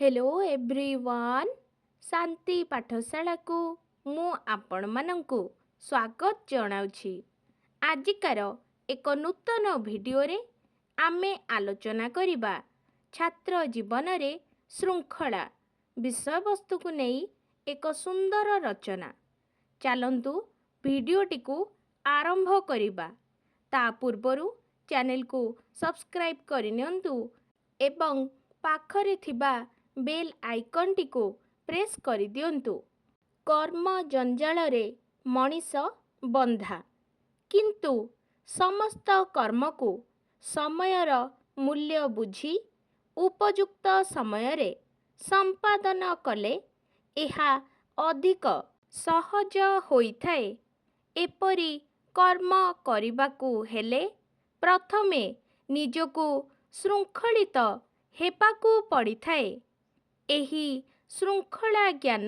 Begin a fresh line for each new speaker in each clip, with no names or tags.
Hello everyone शांति पाठशाला को मु आपण मानंकु स्वागत जनाउछि। आजिकार एक नूतन वीडियो रे आमे आलोचना करिबा छात्र जीवन रे श्रृंखला विषय वस्तु को नहीं एक सुंदर रचना। चलंतु वीडियोटी को आरंभ करिबा। ता पूर्वरु चैनल को सब्सक्राइब करिनियंतु एवं पाखरे थिबा बेल आइकन टी को प्रेस करि दियंतु। कर्म जंजाल रे मनीष बंधा किंतु समस्त कर्म को समयर मूल्य बुझी उपयुक्त समय रे संपादन कले एहा अधिक सहज होइथाए। एपरि कर्म करिबाकू हेले प्रथमे निजको श्रृंखलित हेबाकू पड़िथाए। एही श्रृंखला ज्ञान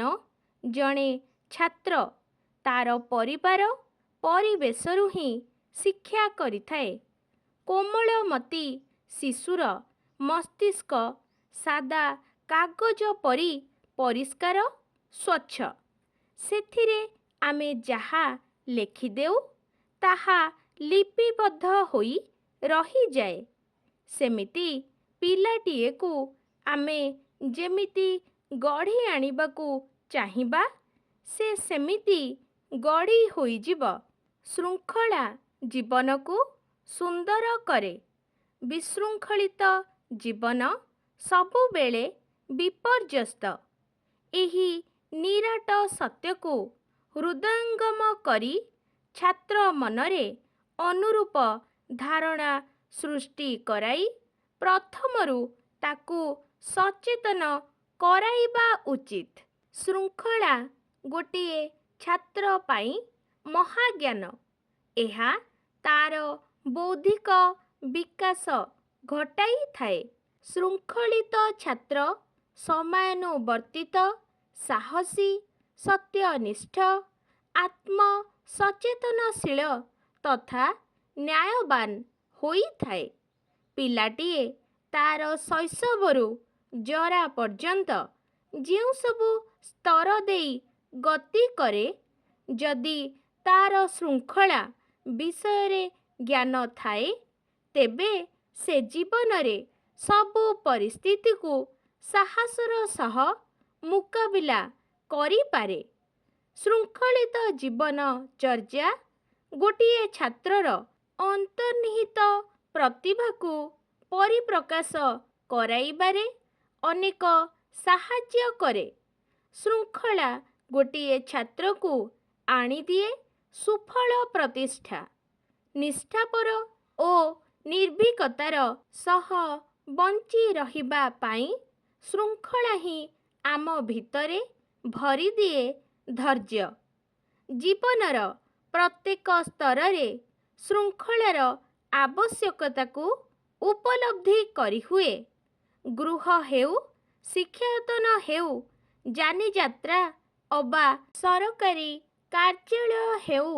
जणे छात्र तार परिवार परिवेशरु ही शिक्षा करिथाए। कोमलमती शिशुर मस्तिष्क सादा कागज परी परिष्कार स्वच्छ। सेथिरे आमे जहा लेखिदेउ ताहा लिपिबद्ध होई रही जाए। सेमिति पिलाटिए को आमे जेमिति गढ़ी आनिबाकू चाहिबा से सेमिति गढ़ी होई जीव। श्रृंखला जीवन को सुंदर करे। विशृंखलित जीवन सबुबेले विपर्यस्त। एही निराट सत्य को हृदयंगम करी छात्र मनरे अनुरूप धारणा सृष्टि कराई प्रथमरु ताकू सचेतन कराइबा उचित। श्रृंखला गोटिए छात्र पाई महाज्ञान। एहा तार बौद्धिक विकास घटाई थाए। श्रृंखलित छात्र समयानुवर्तित साहसी सत्यनिष्ठ आत्म सचेतनशील तथा न्यायवान होई थाए। पिलाटिए तार शैशवरु जरा पर्यंत ଯେଉଁ ସବୁ ସ୍ତର ଦେଇ ଗତି କରେ ଯଦି ତାର ଶୃଙ୍ଖଳା ବିଷୟରେ ଜ୍ଞାନ ଥାଏ ତେବେ ସେ ଜୀବନରେ ସବୁ ପରିସ୍ଥିତିକୁ ସାହସର ସହ ମୁକାବିଲା କରିପାରେ। ଶୃଙ୍ଖଳିତ ଜୀବନ ଚର୍ଯ୍ୟା ଗୋଟିଏ ଛାତ୍ରର ଅନ୍ତର୍ନିହିତ ପ୍ରତିଭାକୁ ପରିପ୍ରକାଶ କରାଇବାରେ ଅନେକ ସାହାଯ୍ୟ କରେ। ଶୃଙ୍ଖଳା ଗୋଟିଏ ଛାତ୍ରକୁ ଆଣିଦିଏ ସୁଫଳ ପ୍ରତିଷ୍ଠା। ନିଷ୍ଠାପର ଓ ନିର୍ଭୀକତାର ସହ ବଞ୍ଚି ରହିବା ପାଇଁ ଶୃଙ୍ଖଳା ହିଁ ଆମ ଭିତରେ ଭରିଦିଏ ଧୈର୍ଯ୍ୟ। ଜୀବନର ପ୍ରତ୍ୟେକ ସ୍ତରରେ ଶୃଙ୍ଖଳାର ଆବଶ୍ୟକତାକୁ ଉପଲବ୍ଧି କରିହୁଏ। ଗୃହ ହେଉ ଶିକ୍ଷାୟତନ ହେଉ ଯାନିଯାତ୍ରା ଅବା ସରକାରୀ କାର୍ଯ୍ୟାଳୟ ହେଉ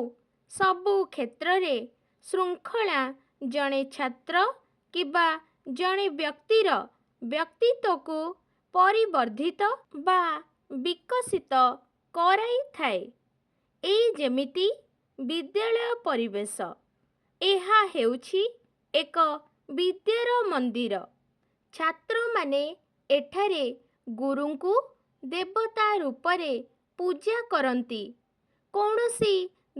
ସବୁ କ୍ଷେତ୍ରରେ ଶୃଙ୍ଖଳା ଜଣେ ଛାତ୍ର କିମ୍ବା ଜଣେ ବ୍ୟକ୍ତିର ବ୍ୟକ୍ତିତ୍ୱକୁ ପରିବର୍ଦ୍ଧିତ ବା ବିକଶିତ କରାଇଥାଏ। ଏଇ ଯେମିତି ବିଦ୍ୟାଳୟ ପରିବେଶ। ଏହା ହେଉଛି ଏକ ବିଦ୍ୟାର ମନ୍ଦିର। ଛାତ୍ରମାନେ ଏଠାରେ ଗୁରୁଙ୍କୁ ଦେବତା ରୂପରେ ପୂଜା କରନ୍ତି। କୌଣସି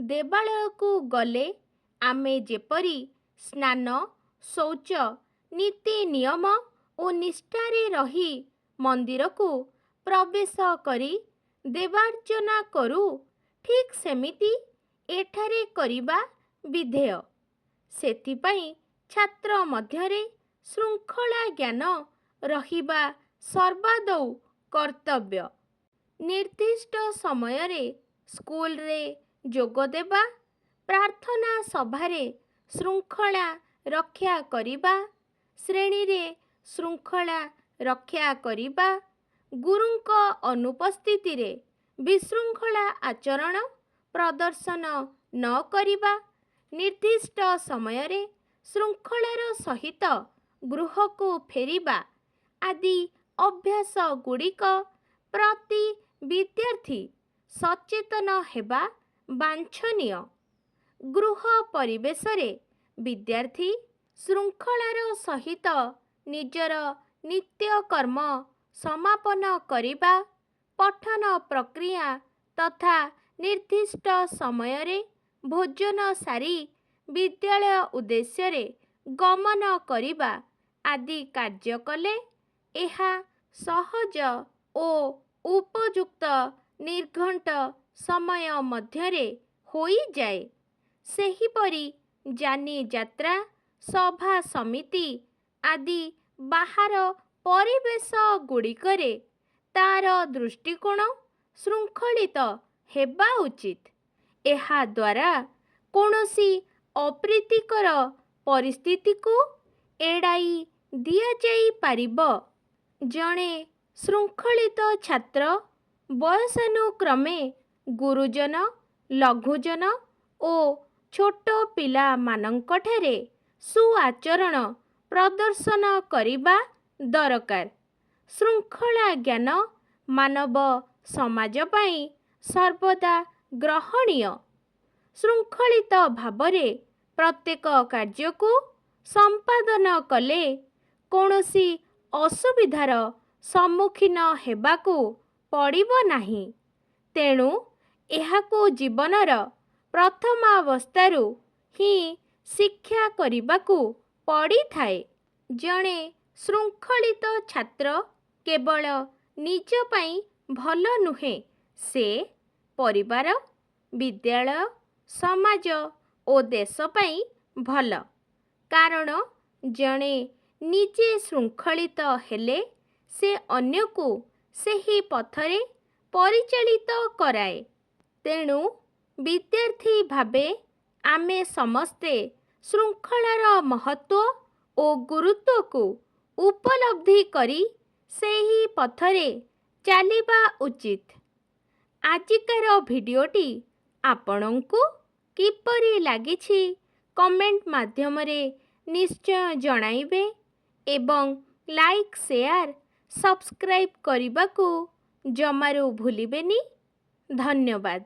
ଦେବାଳୟକୁ ଗଲେ ଆମେ ଯେପରି ସ୍ନାନ ଶୌଚ ନୀତି ନିୟମ ଓ ନିଷ୍ଠାରେ ରହି ମନ୍ଦିରକୁ ପ୍ରବେଶ କରି ଦେବାର୍ଚ୍ଚନା କରୁ ଠିକ୍ ସେମିତି ଏଠାରେ କରିବା ବିଧେୟ। ସେଥିପାଇଁ ଛାତ୍ର ମଧ୍ୟରେ ଶୃଙ୍ଖଳା ଜ୍ଞାନ ରହିବା ସର୍ବାଦୌ କର୍ତ୍ତବ୍ୟ। ନିର୍ଦ୍ଦିଷ୍ଟ ସମୟରେ ସ୍କୁଲରେ ଯୋଗଦେବା, ପ୍ରାର୍ଥନା ସଭାରେ ଶୃଙ୍ଖଳା ରକ୍ଷା କରିବା, ଶ୍ରେଣୀରେ ଶୃଙ୍ଖଳା ରକ୍ଷା କରିବା, ଗୁରୁଙ୍କ ଅନୁପସ୍ଥିତିରେ ବିଶୃଙ୍ଖଳା ଆଚରଣ ପ୍ରଦର୍ଶନ ନ କରିବା, ନିର୍ଦ୍ଦିଷ୍ଟ ସମୟରେ ଶୃଙ୍ଖଳାର ସହିତ ଗୃହକୁ ଫେରିବା ଆଦି ଅଭ୍ୟାସ ଗୁଡ଼ିକ ପ୍ରତି ବିଦ୍ୟାର୍ଥୀ ସଚେତନ ହେବା ବାଞ୍ଛନୀୟ। ଗୃହ ପରିବେଶରେ ବିଦ୍ୟାର୍ଥୀ ଶୃଙ୍ଖଳାର ସହିତ ନିଜର ନିତ୍ୟକର୍ମ ସମାପନ କରିବା, ପଠନ ପ୍ରକ୍ରିୟା ତଥା ନିର୍ଦ୍ଦିଷ୍ଟ ସମୟରେ ଭୋଜନ ସାରି ବିଦ୍ୟାଳୟ ଉଦ୍ଦେଶ୍ୟରେ ଗମନ କରିବା ଆଦି କାର୍ଯ୍ୟ କଲେ ଏହା ସହଜ ଓ ଉପଯୁକ୍ତ ନିର୍ଘଣ୍ଟ ସମୟ ମଧ୍ୟରେ ହୋଇଯାଏ। ସେହିପରି ଯାନି ଯାତ୍ରା, ସଭା ସମିତି ଆଦି ବାହାର ପରିବେଶ ଗୁଡ଼ିକରେ ତାର ଦୃଷ୍ଟିକୋଣ ଶୃଙ୍ଖଳିତ ହେବା ଉଚିତ। ଏହା ଦ୍ୱାରା କୌଣସି ଅପ୍ରୀତିକର ପରିସ୍ଥିତିକୁ ଏଡ଼ାଇ ଦିଆଯାଇପାରିବ। ଜଣେ ଶୃଙ୍ଖଳିତ ଛାତ୍ର ବୟସାନୁକ୍ରମେ ଗୁରୁଜନ, ଲଘୁଜନ ଓ ଛୋଟ ପିଲାମାନଙ୍କଠାରେ ସୁଆଚରଣ ପ୍ରଦର୍ଶନ କରିବା ଦରକାର। ଶୃଙ୍ଖଳା ଜ୍ଞାନ ମାନବ ସମାଜ ପାଇଁ ସର୍ବଦା ଗ୍ରହଣୀୟ। ଶୃଙ୍ଖଳିତ ଭାବରେ ପ୍ରତ୍ୟେକ କାର୍ଯ୍ୟକୁ ସମ୍ପାଦନ କଲେ କୌଣସି ଅସୁବିଧାର ସମ୍ମୁଖୀନ ହେବାକୁ ପଡ଼ିବ ନାହିଁ। ତେଣୁ ଏହାକୁ ଜୀବନର ପ୍ରଥମାବସ୍ଥାରୁ ହିଁ ଶିକ୍ଷା କରିବାକୁ ପଡ଼ିଥାଏ। ଜଣେ ଶୃଙ୍ଖଳିତ ଛାତ୍ର କେବଳ ନିଜ ପାଇଁ ଭଲ ନୁହେଁ, ସେ ପରିବାର, ବିଦ୍ୟାଳୟ, ସମାଜ ଓ ଦେଶ ପାଇଁ ଭଲ। କାରଣ ଜଣେ ନିଜେ ଶୃଙ୍ଖଳିତ ହେଲେ ସେ ଅନ୍ୟକୁ ସେହି ପଥରେ ପରିଚାଳିତ କରାଏ। ତେଣୁ ବିଦ୍ୟାର୍ଥୀ ଭାବେ ଆମେ ସମସ୍ତେ ଶୃଙ୍ଖଳାର ମହତ୍ତ୍ୱ ଓ ଗୁରୁତ୍ୱକୁ ଉପଲବ୍ଧି କରି ସେହି ପଥରେ ଚାଲିବା ଉଚିତ। ଆଜିକାର ଭିଡ଼ିଓଟି ଆପଣଙ୍କୁ କିପରି ଲାଗିଛି କମେଣ୍ଟ ମାଧ୍ୟମରେ ନିଶ୍ଚୟ ଜଣାଇବେ ଏବଂ ଲାଇକ୍, ସେୟାର, ସବସ୍କ୍ରାଇବ୍ କରିବାକୁ ଜମାରୁ ଭୁଲିବେନି। ଧନ୍ୟବାଦ।